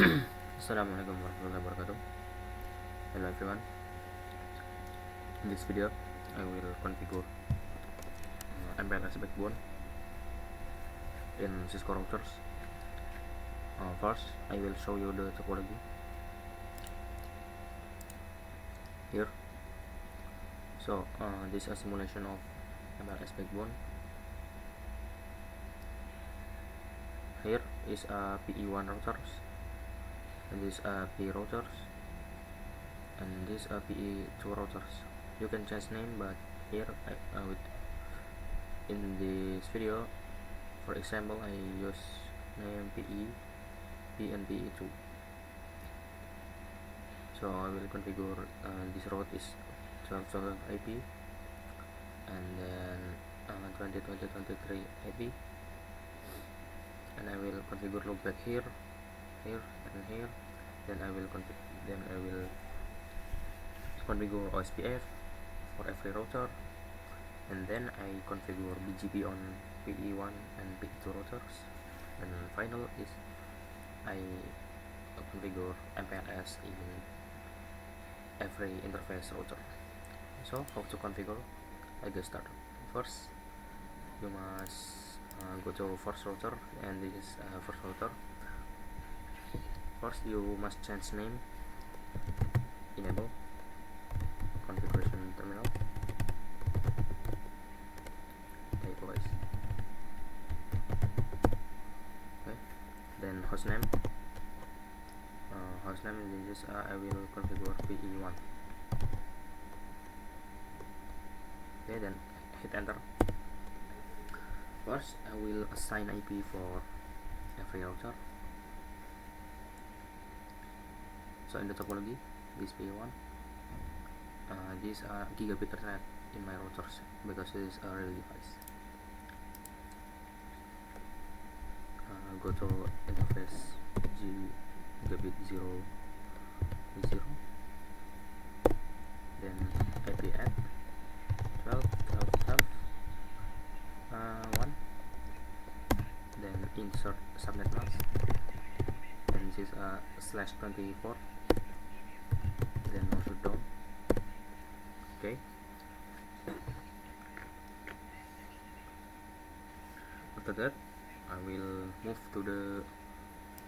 Assalamualaikum warahmatullahi wabarakatuh. Hello everyone. In this video, I will configure MPLS backbone in Cisco routers. First, I will show you the topology here. So, this is a simulation of MPLS backbone. Here is a PE1 routers, and this PE routers, and this PE2 routers. You can change name, but here in this video, for example, I use name P and PE2. So I will configure this route is 12.12 IP, and then 20.20.23 IP, and I will configure loopback here, and here. Then I will configure OSPF for every router, and then I configure BGP on PE1 and PE2 routers, and final is I configure MPLS in every interface router. So how to configure? I get started. First, you must go to first router, and this is first router. First, you must change name, enable configuration terminal, guys. Okay, then hostname. Hostname, this is I will configure PE1. Okay, then hit enter. First, I will assign IP for every router. So in the topology, this PE1, these are gigabit Ethernet in my routers because it is a real device. Go to interface gigabit 0, then IP add 12.12.12 1, then insert subnet mask, and this is /24, then no shutdown. Okay, after that I will move to the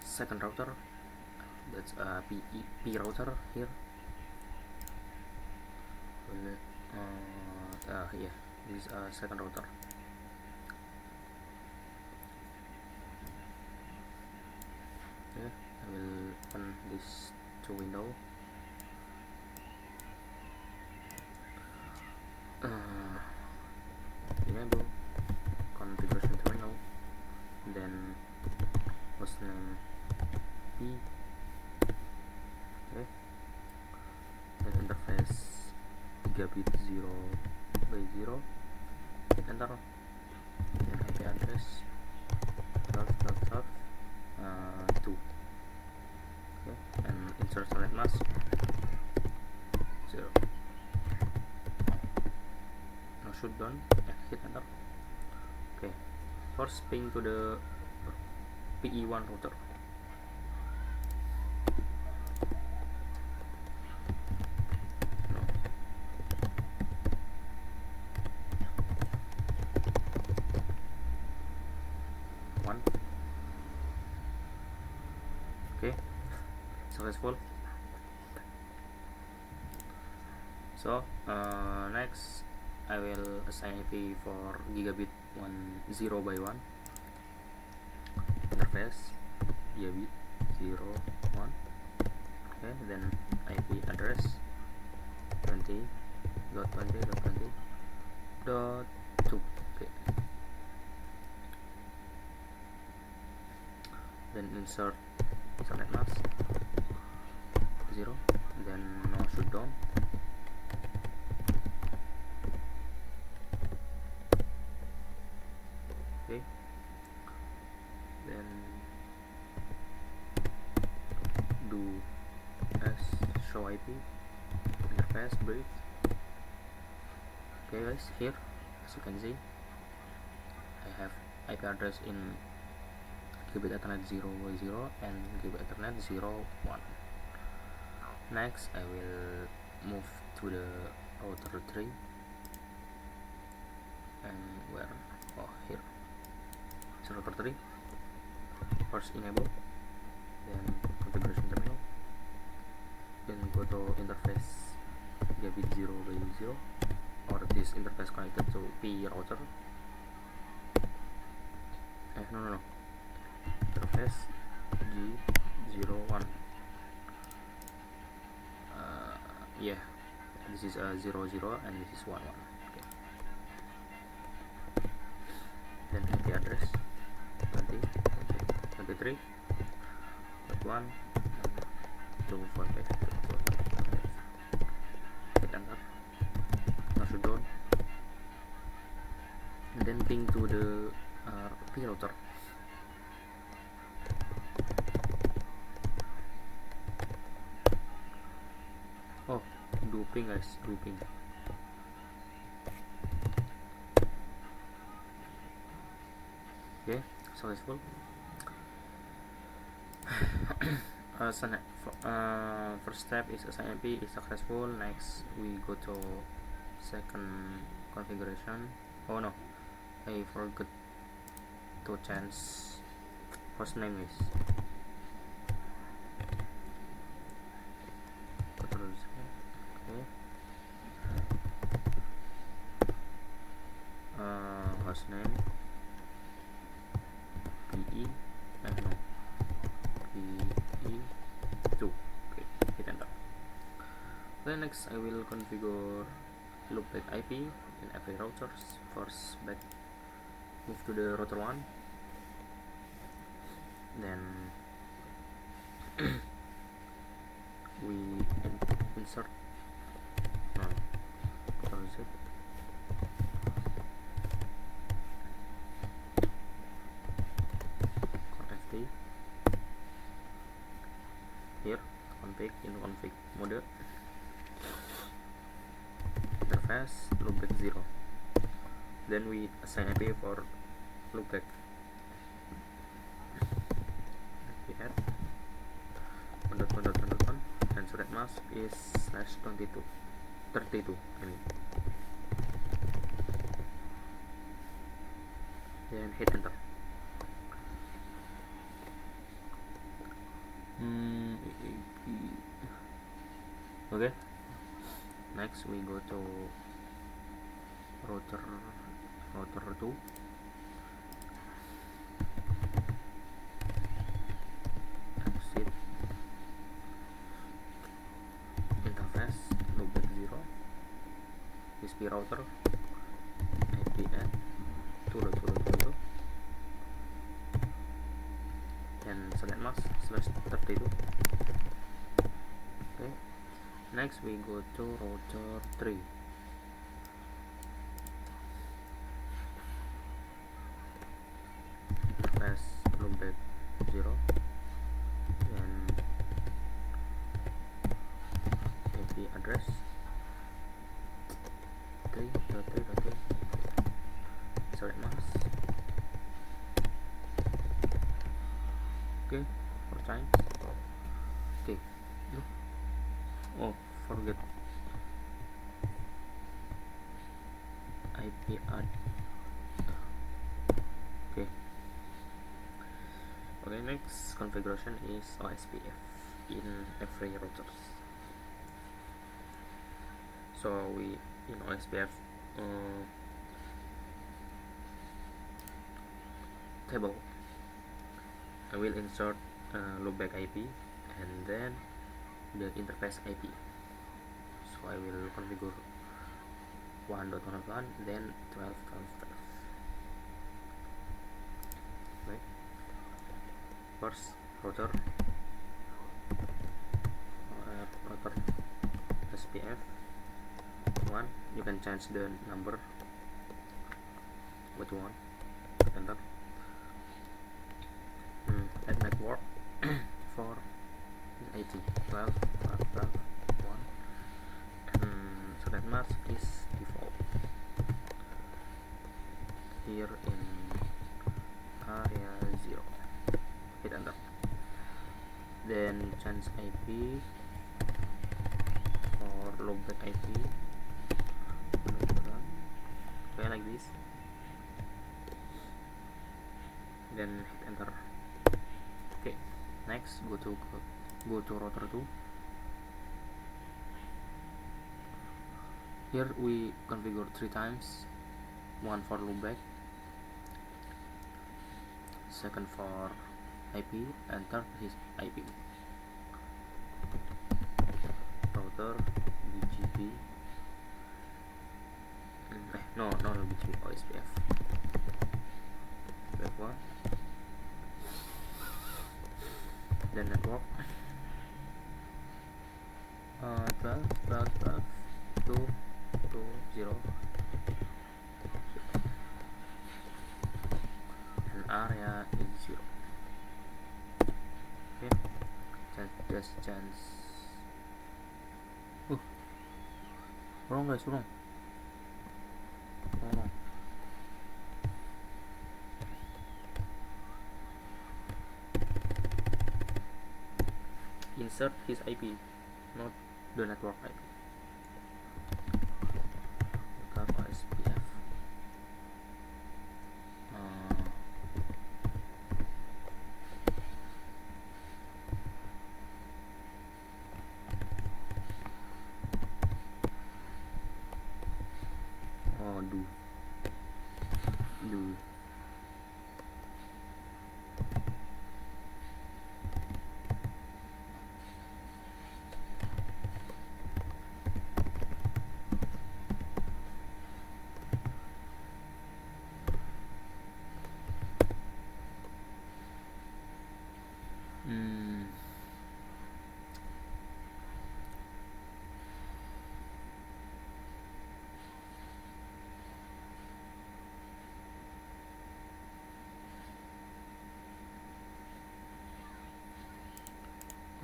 second router. That's a P router here. Yeah, this is a second router. Okay, I will open this two window. Enable configuration terminal, then hostname P. Okay, then interface gigabit 0/0, hit enter, then IP address 12.12.2. Okay, and insert subnet mask 0. No shutdown, hit enter. Okay, first ping to the PE1 router. Okay, successful. So next I will assign IP for gigabit 0/1 interface gigabit 0/1. Okay, then IP address 20.20.20.2. Okay, then insert subnet mask 0, then no shutdown. Okay, then do as show IP interface brief. Okay guys, here as you can see I have IP address in Gigabit Ethernet 0, 0 and Gigabit Ethernet 0, 1. Next I will move to the router 3 and where, oh here, so router 3. First enable, then configuration terminal, then go to interface gigabit 0 by 0, or this interface connected to PE router. No, interface G01. Yeah, this is 0, 0 and this is 1, 1. Okay. Then IP address 20, 23, 1, 2, 4, 5, 4, 5. Hit enter, now shutdown, and then ping to the P router. Oh, duping guys, duping. Okay, successful. First step is assign IP is successful. Next we go to second configuration. Oh no, I forgot to change host name is okay. Host name PE no PE2. Okay, hit enter. Then next I will configure loopback IP in every routers. First back, move to the router 1, then we insert FT here, config in config mode, interface loopback 0, then we assign IP for loopback. We add one, and select mask is /32 32 I mean, then hit enter. Okay, next we go to router 2, exit, interface loopback 0, TCP router, IP add 2.2.2, and select mask /32. Okay, next we go to router 3. Interface loopback 0 and IP address 3.3.3. Select mask. Okay, 4 times. Okay, oh forget IP add. Okay, next configuration is OSPF in every routers. So we in OSPF table, I will insert loopback IP and then the interface IP. So I will configure 1.1.1 then 12.12. Right. First router SPF 1, you can change the number what you want, enter. Add network for 80 12 12 1, and so that mask is default here in area 0. then change IP for loopback IP, okay, like this, then hit enter. Okay, next go to router 2. Here we configure 3 times, one for loopback, second for IP, and third is IP. Router BGP, no BGP, OSPF. OSPF 1, then network 12.2.2.0, and area is 0. Okay, just change. Wrong guys, wrong. Insert his IP, not the network IP. Router OSPF. Do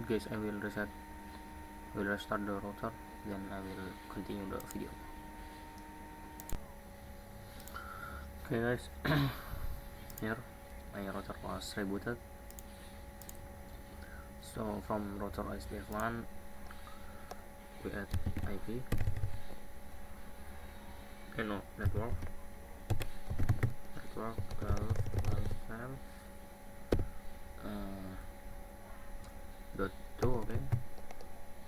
guys, I will restart the router, then I will continue the video. Okay guys, here my router was rebooted. So from router OSPF 1 we add IP, network 12.12 dot 2, okay,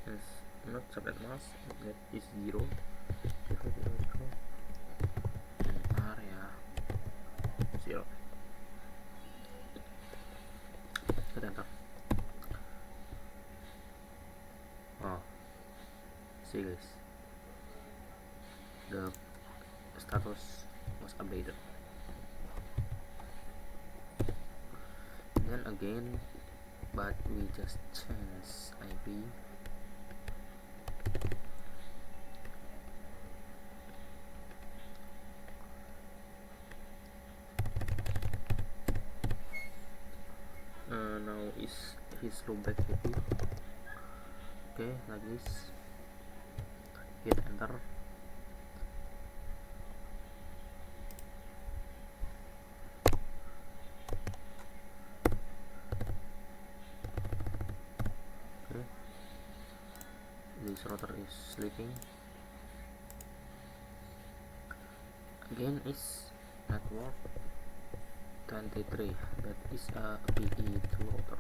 is not subnet mask, that is 0, and area 0. Hit enter. See guys, the status was updated. Then again, but we just change IP. Now is his loopback IP. Okay, like this. Hit enter. Okay, this router is sleeping. Again is network 23, that is a PE2 router.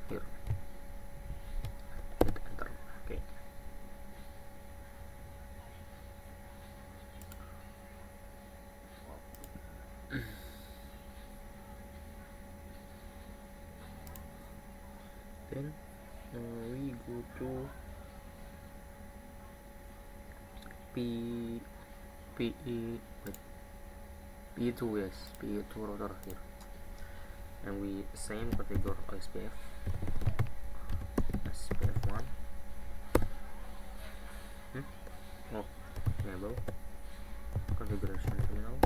Here, hit enter. Okay, then we go to PE2, yes, PE2 router here, and we same configure OSPF 1. Enable configuration terminal,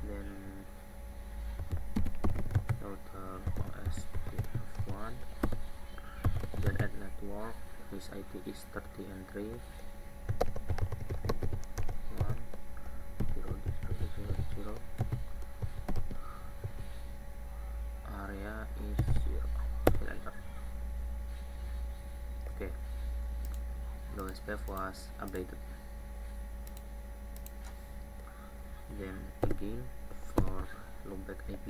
then router OSPF 1, then add network, his IP is 30 and 3, 1 0 0 0 0, is 0. Hit enter. Okay, the OSPF was updated. Then again for loopback IP,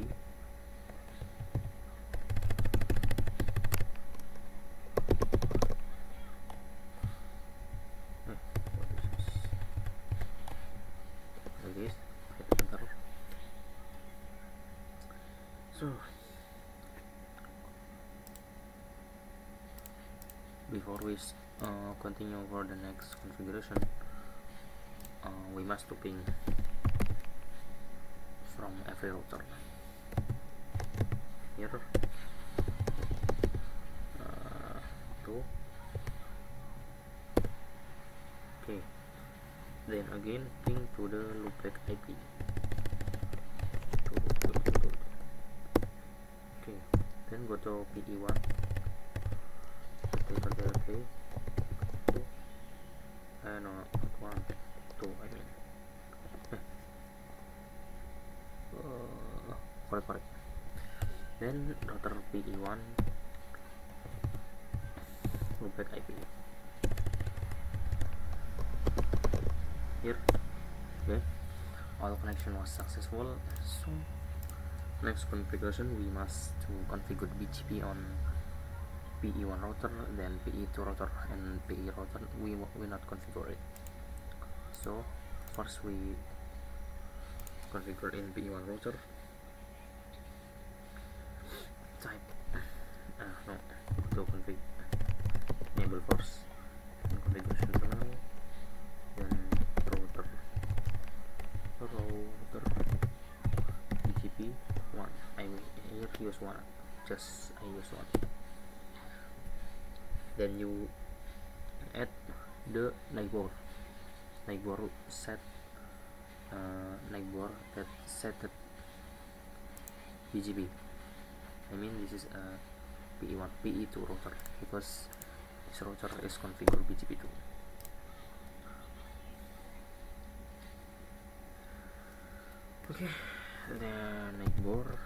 like this, hit enter. So before we continue for the next configuration, we must to ping from every router here to okay, then again ping to the loopback IP okay, then go to PE1 okay, no, 1 2 I mean correct. Then router PE1 loopback IP here. Okay, all connection was successful. So next configuration, we must to configure BGP on PE1 router, then PE2 router, and PE router we not configure it. So first we configure in PE1 router, type no, to config enable first, and configuration terminal, then router BGP 1. I here use 1, just I use 1. Then you add the neighbor set neighbor that set the BGP. I mean this is a PE1 PE2 router because this router is configured BGP2. Okay, the neighbor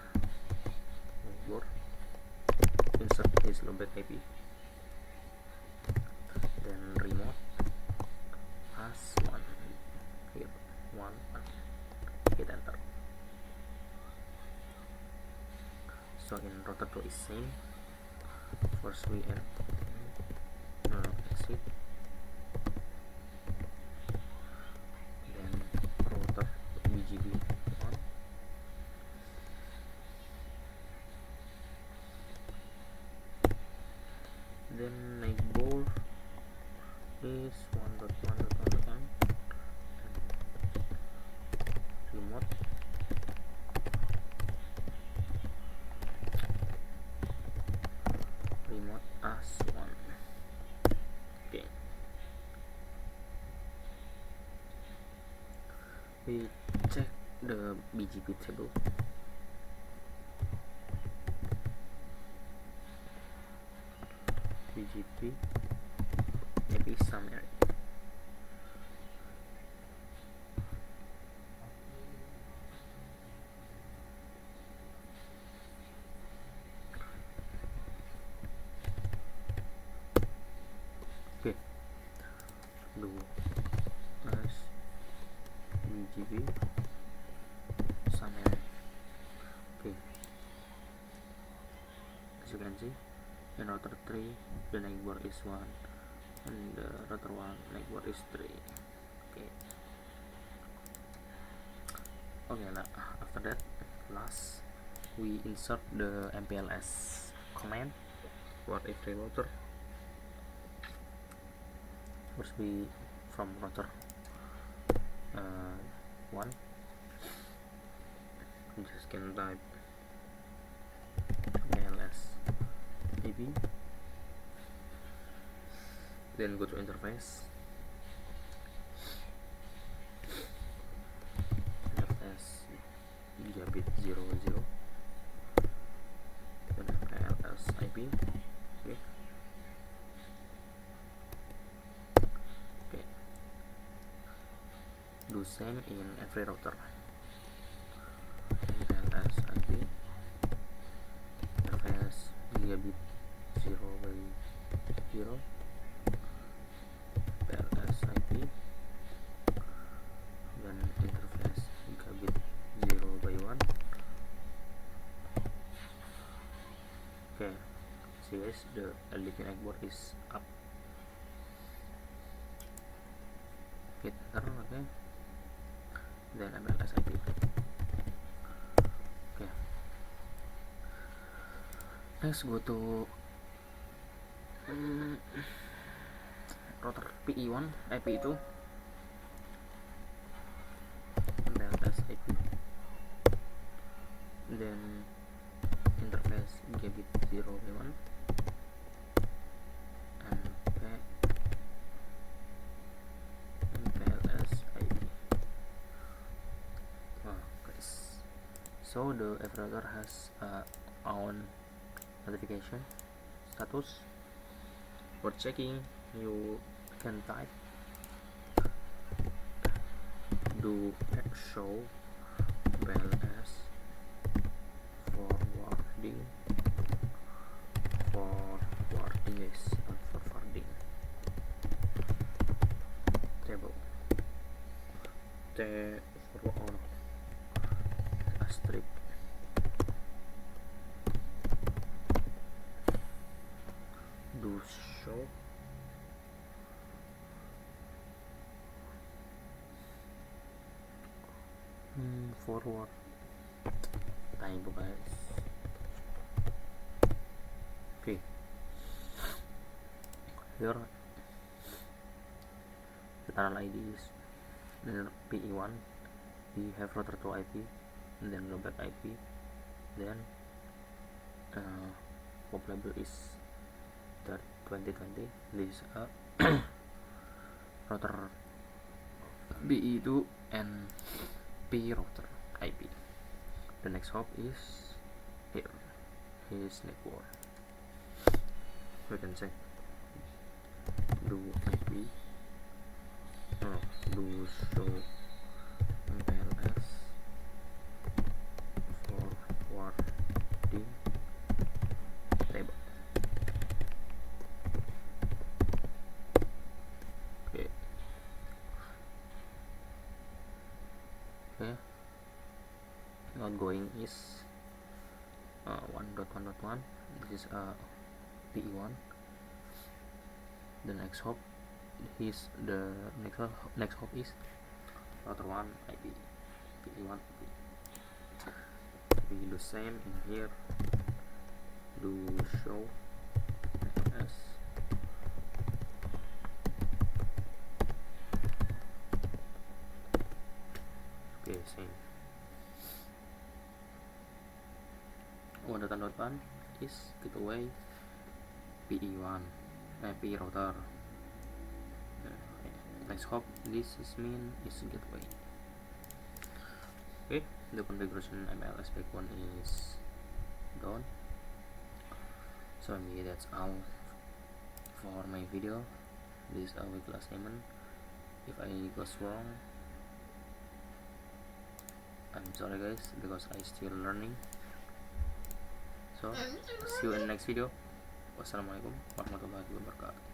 insert this loopback IP, then remote as 1 here 1 hit enter. So in router 2 is same. First we add exit, then router BGP 1, then neighbor is 1.1.1.1 remote as 1. Okay, we check the BGP table. BGP IP summary. Okay, do as BGP summary. Okay, as you can see, in router 3 the neighbor is 1 and the router 1 neighbor is 3. Okay, now after that, last we insert the MPLS command for every router. First we from router 1 you just can type MPLS AV, then go to interface, gigabit 00, then MPLS IP. Okay, do same in every router. MPLS IP interface gigabit 0 by 0, PLS IP, dan interface gigabit 0 by 1. Okay, see guys, the LED connect board is up. Hit enter, okay, then MLS IP. Okay, next go to router PE1 IP2, MLS IP, then interface gigabit 0 by 1, and PLS IP. Guys, so the F router has on notification status. For checking, you can type do show PLS forwarding guys, not forwarding table T forward asterisk do show forward typo guys. Okay, here the tunnel ID is PE1, we have router 2 IP, and then global IP, then pop label is 2020. This router BE2 and P router IP. The next hop is here, his network. We can say do IP, do show PLS forwarding table. Okay, outgoing is 1.1.1. This is PE1. The next hop is the next hop is router 1 IP PE1 IP. We do same in here, do show PLS okay, same. 1.1 is gateway PE1 IP router. Next hop, this is mean is gateway. Okay, the configuration MLS backbone is done. So maybe that's all for my video. This is a weekly assignment. If I goes wrong, I'm sorry guys, because I still learning. So see you in the next video. Wassalamualaikum warahmatullahi wabarakatuh.